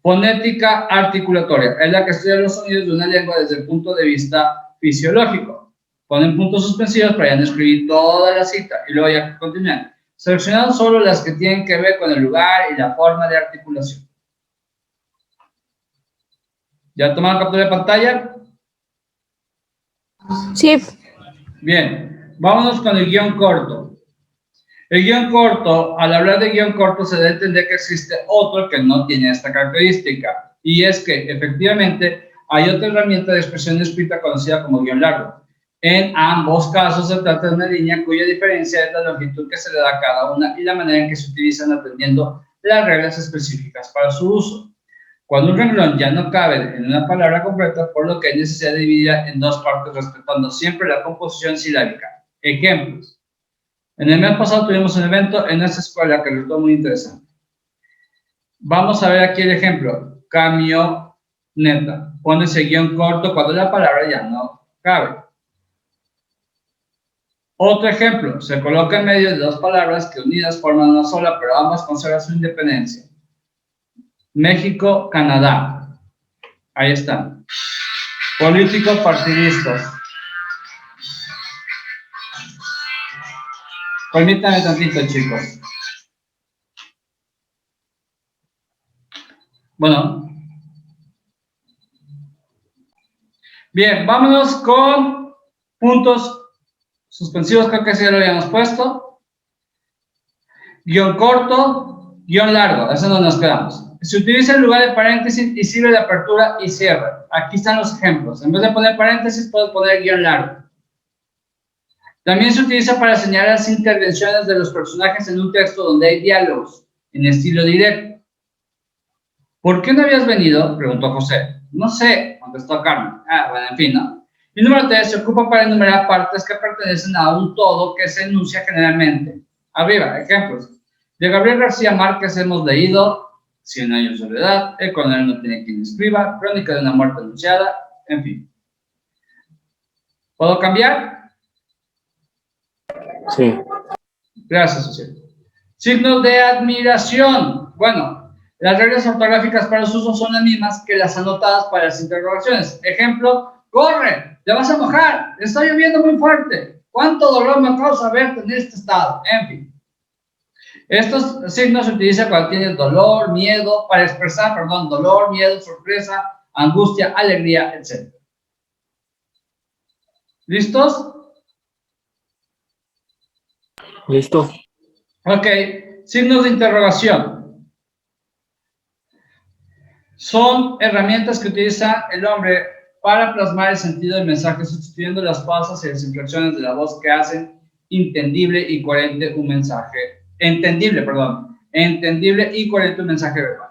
Fonética articulatoria es la que estudia los sonidos de una lengua desde el punto de vista fisiológico. Ponen puntos suspensivos para ya no escribir toda la cita y luego ya continúan. Seleccionan solo las que tienen que ver con el lugar y la forma de articulación. ¿Ya tomaron captura de pantalla? Sí. Bien, vámonos con el guión corto. El guión corto, al hablar de guión corto, se debe entender que existe otro que no tiene esta característica. Y es que, efectivamente, hay otra herramienta de expresión escrita conocida como guión largo. En ambos casos se trata de una línea cuya diferencia es la longitud que se le da a cada una y la manera en que se utilizan atendiendo las reglas específicas para su uso. Cuando un renglón ya no cabe en una palabra completa, por lo que hay necesidad de dividirla en 2 partes, respetando siempre la composición silábica. Ejemplos. En el mes pasado tuvimos un evento en esta escuela que resultó muy interesante. Vamos a ver aquí el ejemplo. Camioneta. Pónese guión corto cuando la palabra ya no cabe. Otro ejemplo. Se coloca en medio de 2 palabras que unidas forman una sola, pero ambas conservan su independencia. México, Canadá. Ahí están. Políticos partidistas. Permítanme tantito, chicos. Bueno. Bien, vámonos con puntos suspensivos, creo que sí ya lo habíamos puesto. Guión corto, guión largo, eso no nos quedamos. Se utiliza en lugar de paréntesis y sirve de apertura y cierre. Aquí están los ejemplos. En vez de poner paréntesis, puedes poner guión largo. También se utiliza para señalar las intervenciones de los personajes en un texto donde hay diálogos, en estilo directo. ¿Por qué no habías venido?, preguntó José. No sé, contestó Carmen. Bueno, en fin, ¿no? Y número 3, se ocupa para enumerar partes que pertenecen a un todo que se enuncia generalmente. Arriba, ejemplos. De Gabriel García Márquez hemos leído 100 años de soledad, el coronel no tiene quien escriba, crónica de una muerte anunciada, en fin. ¿Puedo cambiar? Sí. Gracias, Social. Signos de admiración. Bueno, las reglas ortográficas para su uso son las mismas que las anotadas para las interrogaciones. Ejemplo, corre, te vas a mojar, está lloviendo muy fuerte. ¿Cuánto dolor me causa verte en este estado? En fin. Estos signos se utilizan cuando tienes dolor, miedo, para expresar, perdón, dolor, miedo, sorpresa, angustia, alegría, etc. ¿Listos? Listo. Ok, signos de interrogación. Son herramientas que utiliza el hombre para plasmar el sentido del mensaje, sustituyendo las pausas y las inflexiones de la voz que hacen entendible y coherente un mensaje. Entendible y coherente un mensaje verbal.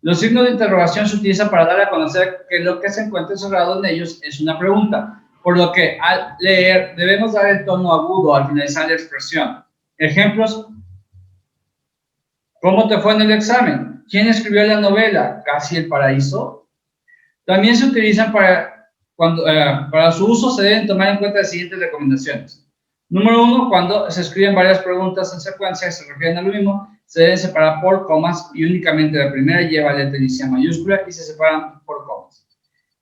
Los signos de interrogación se utilizan para dar a conocer que lo que se encuentra encerrado en ellos es una pregunta, por lo que al leer debemos dar el tono agudo al finalizar la expresión. Ejemplos: ¿cómo te fue en el examen? ¿Quién escribió la novela? ¿Casi el paraíso? También se utilizan para su uso se deben tomar en cuenta las siguientes recomendaciones. Número 1, cuando se escriben varias preguntas en secuencia que se refieren a lo mismo, se deben separar por comas y únicamente la primera lleva letra inicial mayúscula y se separan por comas.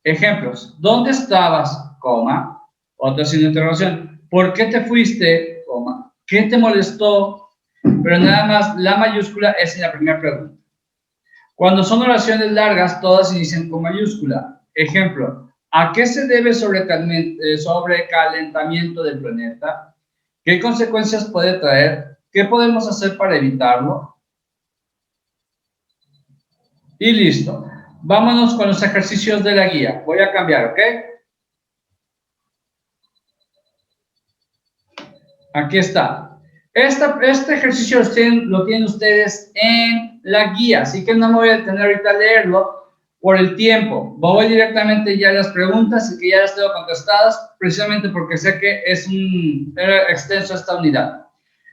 Ejemplos: ¿dónde estabas? Coma. Otra signo de interrogación: ¿por qué te fuiste? Coma. ¿Qué te molestó? Pero nada más la mayúscula es en la primera pregunta. Cuando son oraciones largas, todas inician con mayúscula. Ejemplo: ¿a qué se debe sobrecalentamiento del planeta? ¿Qué consecuencias puede traer? ¿Qué podemos hacer para evitarlo? Y listo. Vámonos con los ejercicios de la guía. Voy a cambiar, ¿ok? Aquí está. Este ejercicio lo tienen ustedes en la guía, así que no me voy a detener ahorita a leerlo por el tiempo. Voy directamente ya a las preguntas y que ya las tengo contestadas, precisamente porque sé que era extenso esta unidad.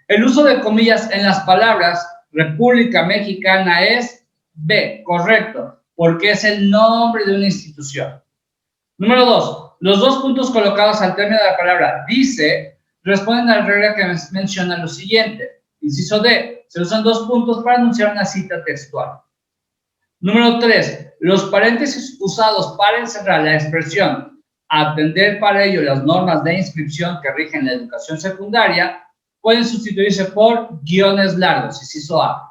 El uso de comillas en las palabras República Mexicana es B, correcto, porque es el nombre de una institución. Número 2. Los dos puntos colocados al término de la palabra dice responden a la regla que menciona lo siguiente. Inciso D. Se usan dos puntos para anunciar una cita textual. Número 3. Los paréntesis usados para encerrar la expresión atender para ello las normas de inscripción que rigen la educación secundaria pueden sustituirse por guiones largos. Inciso A.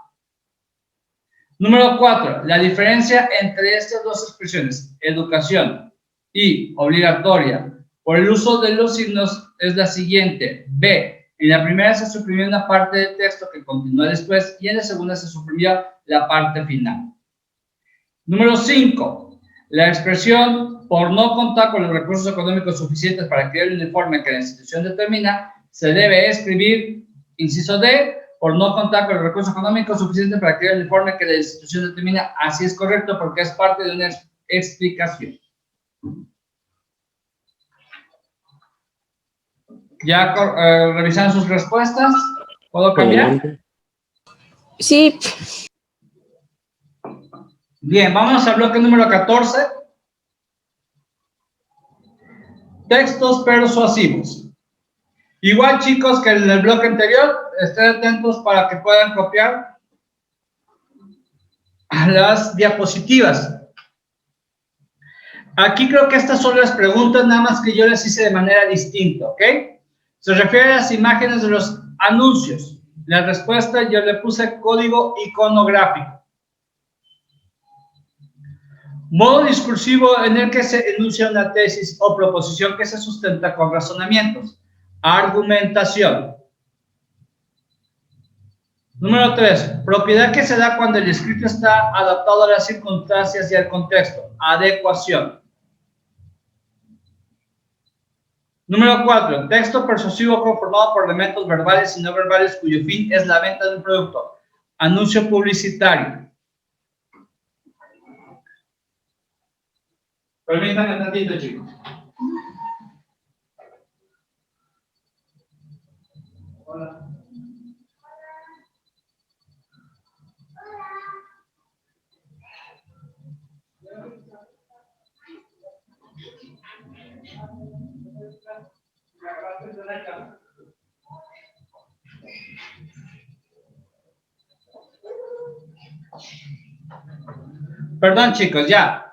Número 4. La diferencia entre estas dos expresiones, educación y obligatoria, por el uso de los signos es la siguiente. B. En la primera se suprimió una parte del texto que continúa después y en la segunda se suprimió la parte final. Número 5. La expresión por no contar con los recursos económicos suficientes para crear el uniforme que la institución determina se debe escribir, inciso D, por no contar con los recursos económicos suficientes para crear el uniforme que la institución determina. Así es correcto porque es parte de una explicación. ¿Ya revisaron sus respuestas? ¿Puedo cambiar? Adelante. Sí. Bien, vámonos al bloque número 14. Textos persuasivos. Igual, chicos, que en el bloque anterior, estén atentos para que puedan copiar las diapositivas. Aquí creo que estas son las preguntas, nada más que yo las hice de manera distinta, ¿ok? Se refiere a las imágenes de los anuncios. La respuesta yo le puse código iconográfico. Modo discursivo en el que se enuncia una tesis o proposición que se sustenta con razonamientos. Argumentación. Número 3. Propiedad que se da cuando el escrito está adaptado a las circunstancias y al contexto. Adecuación. Número 4. Texto persuasivo conformado por elementos verbales y no verbales cuyo fin es la venta de un producto. Anuncio publicitario. Permítanme un tantito, chicos. Hola. Perdón, chicos, ya.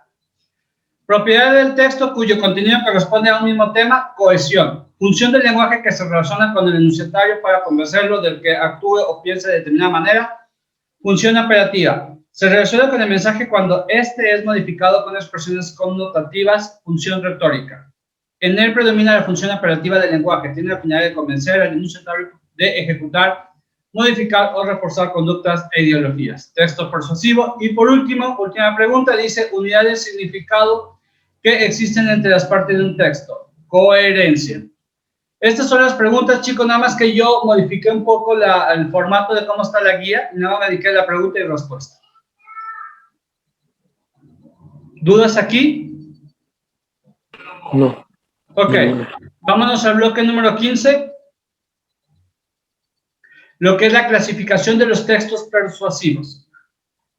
Propiedad del texto cuyo contenido corresponde a un mismo tema, cohesión. Función del lenguaje que se relaciona con el enunciatario para convencerlo del que actúe o piense de determinada manera. Función operativa. Se relaciona con el mensaje cuando éste es modificado con expresiones connotativas. Función retórica. En él predomina la función operativa del lenguaje. Tiene la finalidad de convencer al enunciatario de ejecutar, modificar o reforzar conductas e ideologías. Texto persuasivo. Y por último, última pregunta, dice unidades de significado que existen entre las partes de un texto. Coherencia. Estas son las preguntas, chicos, nada más que yo modifiqué un poco el formato de cómo está la guía y nada más me dediqué a la pregunta y respuesta. ¿Dudas aquí? No. Ok, No. vámonos al bloque número 15. Lo que es la clasificación de los textos persuasivos.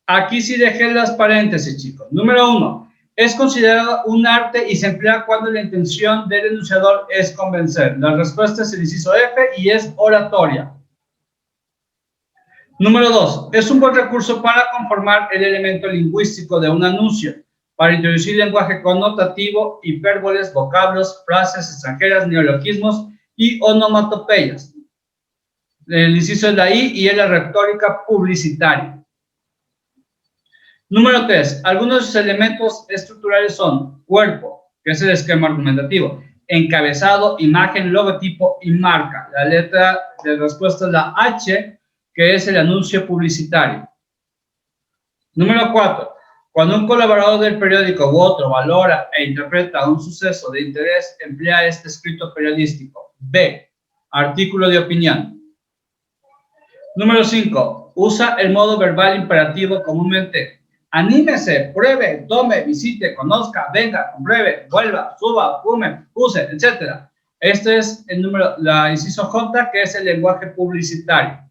Aquí sí dejé las paréntesis, chicos. Número 1. Es considerado un arte y se emplea cuando la intención del enunciador es convencer. La respuesta es el inciso F y es oratoria. Número 2. Es un buen recurso para conformar el elemento lingüístico de un anuncio, para introducir lenguaje connotativo, hipérboles, vocablos, frases extranjeras, neologismos y onomatopeyas. El inciso es la I y es la retórica publicitaria. Número 3. Algunos de sus elementos estructurales son cuerpo, que es el esquema argumentativo, encabezado, imagen, logotipo y marca. La letra de respuesta es la H, que es el anuncio publicitario. Número 4. Cuando un colaborador del periódico u otro valora e interpreta un suceso de interés, emplea este escrito periodístico. B. Artículo de opinión. Número 5. Usa el modo verbal imperativo comúnmente. Anímese, pruebe, tome, visite, conozca, venga, compruebe, vuelva, suba, fume, use, etc. Este es el número, la inciso J, que es el lenguaje publicitario.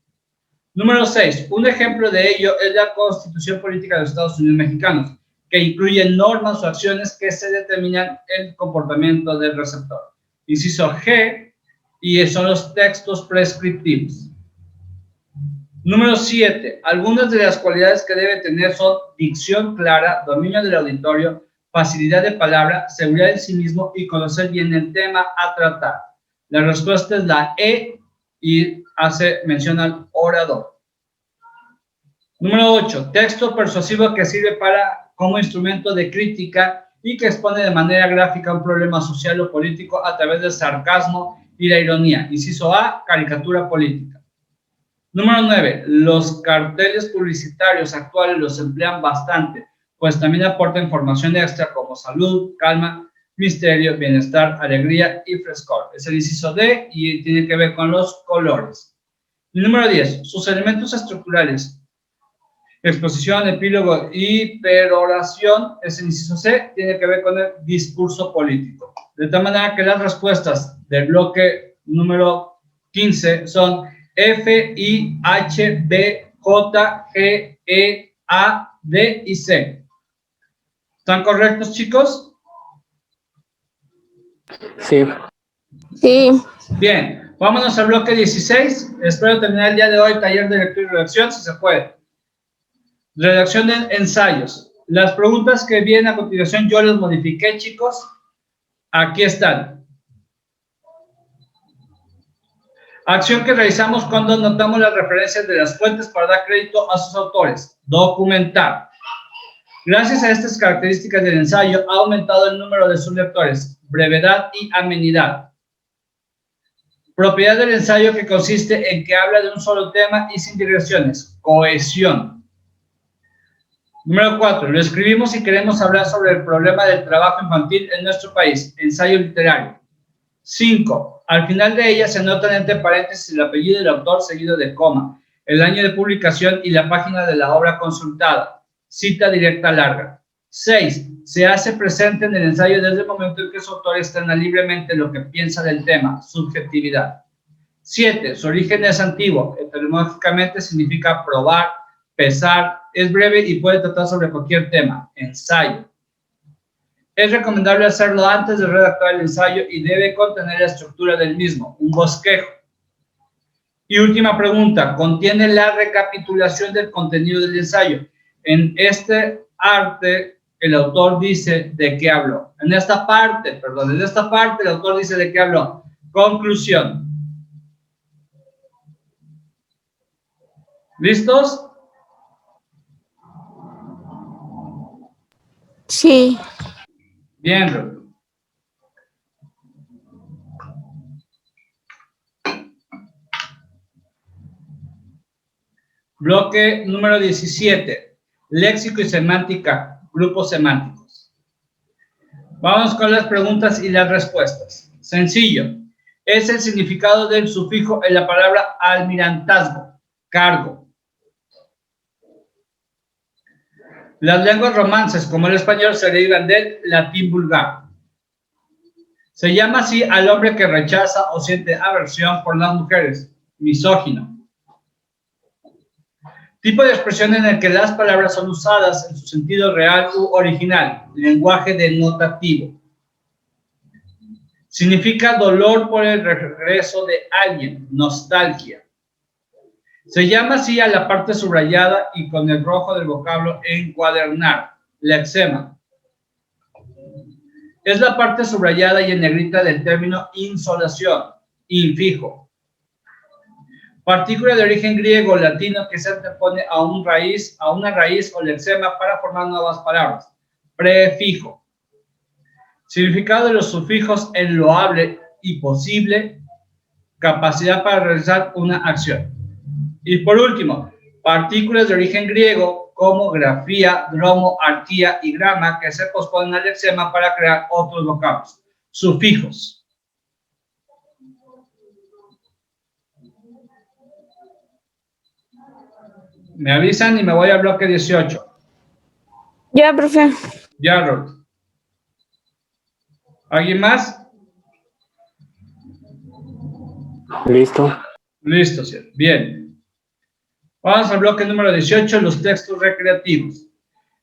Número 6. Un ejemplo de ello es la Constitución Política de los Estados Unidos Mexicanos, que incluye normas o acciones que se determinan el comportamiento del receptor. Inciso G, y son los textos prescriptivos. Número 7. Algunas de las cualidades que debe tener son dicción clara, dominio del auditorio, facilidad de palabra, seguridad en sí mismo y conocer bien el tema a tratar. La respuesta es la E y hace mención al orador. Número 8. Texto persuasivo que sirve como instrumento de crítica y que expone de manera gráfica un problema social o político a través del sarcasmo y la ironía. Inciso A, caricatura política. Número 9. Los carteles publicitarios actuales los emplean bastante, pues también aportan información extra como salud, calma, misterio, bienestar, alegría y frescor. Es el inciso D y tiene que ver con los colores. Número 10. Sus elementos estructurales. Exposición, epílogo y peroración, es el inciso C, tiene que ver con el discurso político. De tal manera que las respuestas del bloque número 15 son F, I, H, B, J, G, E, A, D y C. ¿Están correctos, chicos? Sí. Sí. Bien, vámonos al bloque 16. Espero terminar el día de hoy taller de lectura y redacción, si se puede. Redacción de ensayos. Las preguntas que vienen a continuación yo las modifiqué, chicos. Aquí están. Acción que realizamos cuando anotamos las referencias de las fuentes para dar crédito a sus autores. Documentar. Gracias a estas características del ensayo ha aumentado el número de sus lectores. Brevedad y amenidad. Propiedad del ensayo que consiste en que habla de un solo tema y sin digresiones. Cohesión. Número 4. Lo escribimos y queremos hablar sobre el problema del trabajo infantil en nuestro país. Ensayo literario. 5. Al final de ella se anotan entre paréntesis el apellido del autor seguido de coma, el año de publicación y la página de la obra consultada. Cita directa larga. 6. Se hace presente en el ensayo desde el momento en que su autor externa libremente lo que piensa del tema, subjetividad. 7. Su origen es antiguo, etimológicamente significa probar, pesar, es breve y puede tratar sobre cualquier tema. Ensayo. Es recomendable hacerlo antes de redactar el ensayo y debe contener la estructura del mismo, un bosquejo. Y última pregunta, ¿contiene la recapitulación del contenido del ensayo? En este arte, el autor dice de qué habló. En esta parte, el autor dice de qué habló. Conclusión. ¿Listos? Sí. Bien, Ruth. Bloque número 17. Léxico y semántica. Grupos semánticos. Vamos con las preguntas y las respuestas. Sencillo. Es el significado del sufijo en la palabra almirantazgo, cargo. Las lenguas romances, como el español, se derivan del latín vulgar. Se llama así al hombre que rechaza o siente aversión por las mujeres, misógino. Tipo de expresión en el que las palabras son usadas en su sentido real u original, lenguaje denotativo. Significa dolor por el regreso de alguien, nostalgia. Se llama así a la parte subrayada y con el rojo del vocablo encuadernar, lexema. Es la parte subrayada y en negrita del término insolación, infijo. Partícula de origen griego o latino que se antepone a una raíz o lexema para formar nuevas palabras. Prefijo. Significado de los sufijos en loable y posible, capacidad para realizar una acción. Y por último, partículas de origen griego como grafía, dromo, arquía y grama que se posponen al lexema para crear otros vocablos. Sufijos. Me avisan y me voy al bloque 18. Ya, profe. Ya, Ruth. ¿Alguien más? Listo. Listo, sí. Bien. Vamos al bloque número 18, los textos recreativos.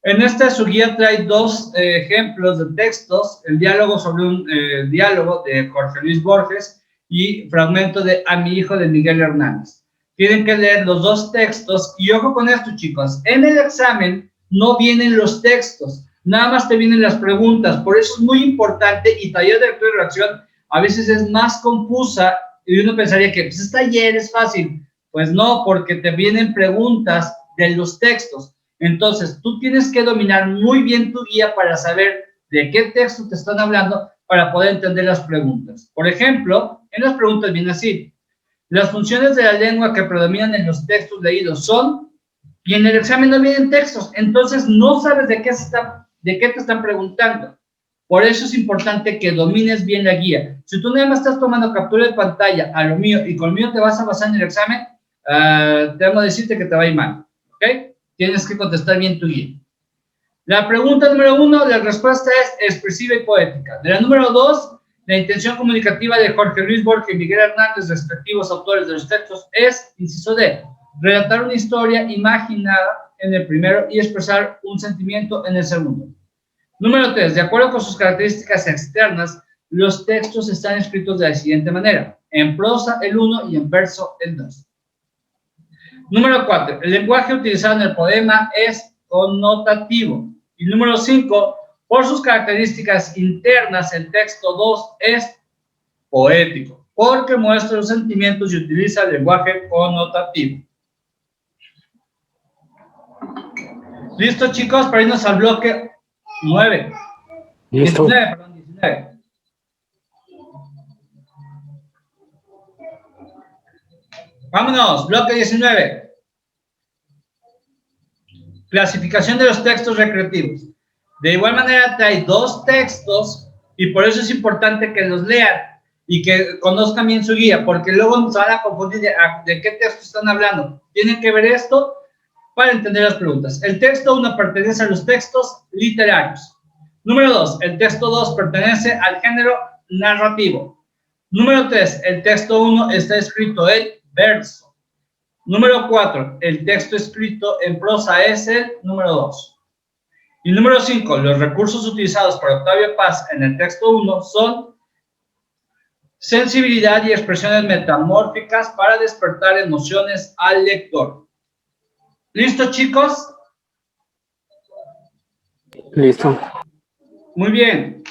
En esta su guía trae dos ejemplos de textos, el diálogo sobre un diálogo de Jorge Luis Borges y fragmento de A mi hijo de Miguel Hernández. Tienen que leer los dos textos y ojo con esto, chicos. En el examen no vienen los textos, nada más te vienen las preguntas. Por eso es muy importante y taller de lectura y redacción a veces es más confusa y uno pensaría que pues, taller es fácil. Pues no, porque te vienen preguntas de los textos. Entonces, tú tienes que dominar muy bien tu guía para saber de qué texto te están hablando para poder entender las preguntas. Por ejemplo, en las preguntas viene así. Las funciones de la lengua que predominan en los textos leídos son, y en el examen no vienen textos, entonces no sabes de qué te están preguntando. Por eso es importante que domines bien la guía. Si tú nada más estás tomando captura de pantalla a lo mío y con lo mío te vas a basar en el examen, tengo que decirte que te va a ir mal, ¿ok? Tienes que contestar bien tu guía. La pregunta número 1, la respuesta es expresiva y poética. De la número 2, la intención comunicativa de Jorge Luis Borges y Miguel Hernández, respectivos autores de los textos, es, inciso D, relatar una historia imaginada en el primero y expresar un sentimiento en el segundo. Número 3, de acuerdo con sus características externas, los textos están escritos de la siguiente manera, en prosa el 1 y en verso el 2. Número 4, el lenguaje utilizado en el poema es connotativo. Y número 5, por sus características internas, el texto 2 es poético, porque muestra los sentimientos y utiliza el lenguaje connotativo. ¿Listo, chicos? Para irnos al bloque 9. Listo. 19. Vámonos, bloque 19. Clasificación de los textos recreativos. De igual manera, trae dos textos y por eso es importante que los lean y que conozcan bien su guía, porque luego se van a confundir de qué texto están hablando. Tienen que ver esto para entender las preguntas. El texto 1 pertenece a los textos literarios. Número 2, el texto 2 pertenece al género narrativo. Número 3, el texto 1 está escrito en verso. Número 4, el texto escrito en prosa es el número 2. Y número 5, los recursos utilizados por Octavio Paz en el texto 1 son sensibilidad y expresiones metamórficas para despertar emociones al lector. ¿Listo, chicos? Listo. Muy bien.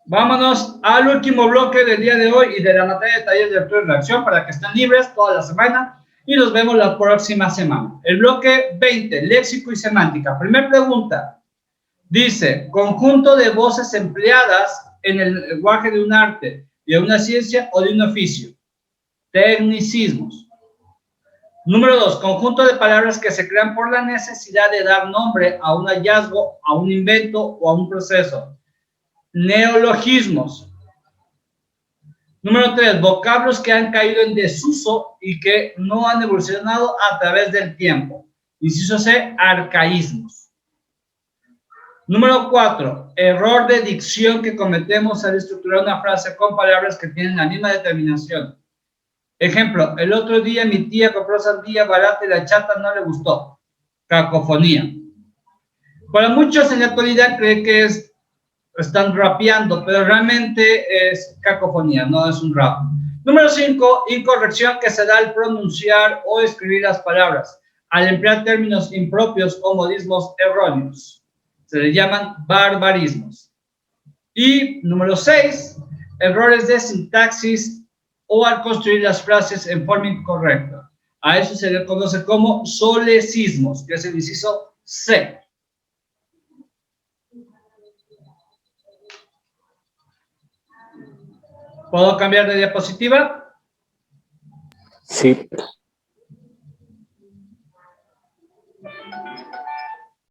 Vámonos al último bloque del día de hoy y de la materia de taller de lectura y redacción para que estén libres toda la semana y nos vemos la próxima semana. El bloque 20, léxico y semántica. Primera pregunta. Dice, conjunto de voces empleadas en el lenguaje de un arte, de una ciencia o de un oficio. Tecnicismos. Número 2, conjunto de palabras que se crean por la necesidad de dar nombre a un hallazgo, a un invento o a un proceso. Neologismos. Número 3, vocablos que han caído en desuso y que no han evolucionado a través del tiempo. Inciso C, arcaísmos. Número 4, error de dicción que cometemos al estructurar una frase con palabras que tienen la misma determinación. Ejemplo, el otro día mi tía compró sandía barata y la chata no le gustó. Cacofonía. Para muchos en la actualidad creen que están rapeando, pero realmente es cacofonía, no es un rap. Número 5, incorrección que se da al pronunciar o escribir las palabras, al emplear términos impropios o modismos erróneos. Se le llaman barbarismos. Y número 6, errores de sintaxis o al construir las frases en forma incorrecta. A eso se le conoce como solecismos, que es el inciso C. ¿Puedo cambiar de diapositiva? Sí.